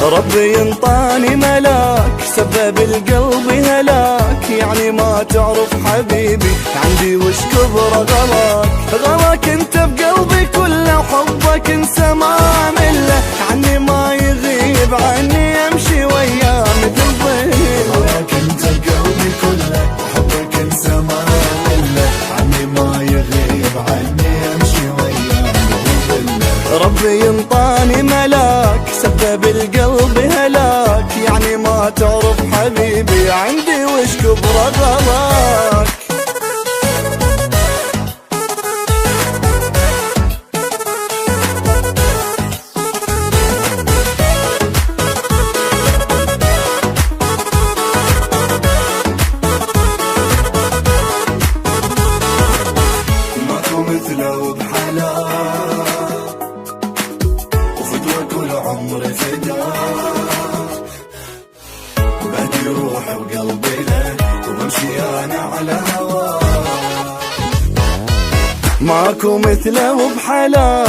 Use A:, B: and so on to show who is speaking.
A: ربي ينطاني ملاك سبب القلب هلاك، يعني ما تعرف حبيبي عندي وش كبر غلاك انت بقلبي كله، وحبك انسى ما مله، عني ما يغيب عني امشي وياه مثل ظل.
B: غلاك انت بقلبي كله، وحبك انسى ما مله، عني ما يغيب عني امشي وياه مثل ظل.
A: ربي ينطاني ملاك سبب القلب هلاك، يعني ما تعرف حبيبي عندي وش كبر غلاك.
B: ماكو مثله بحلاك، وفدوى كل عمري فداك، بدي روحي وقلبي لك، وبمشي انا على هواك.
A: ماكو مثله بحلا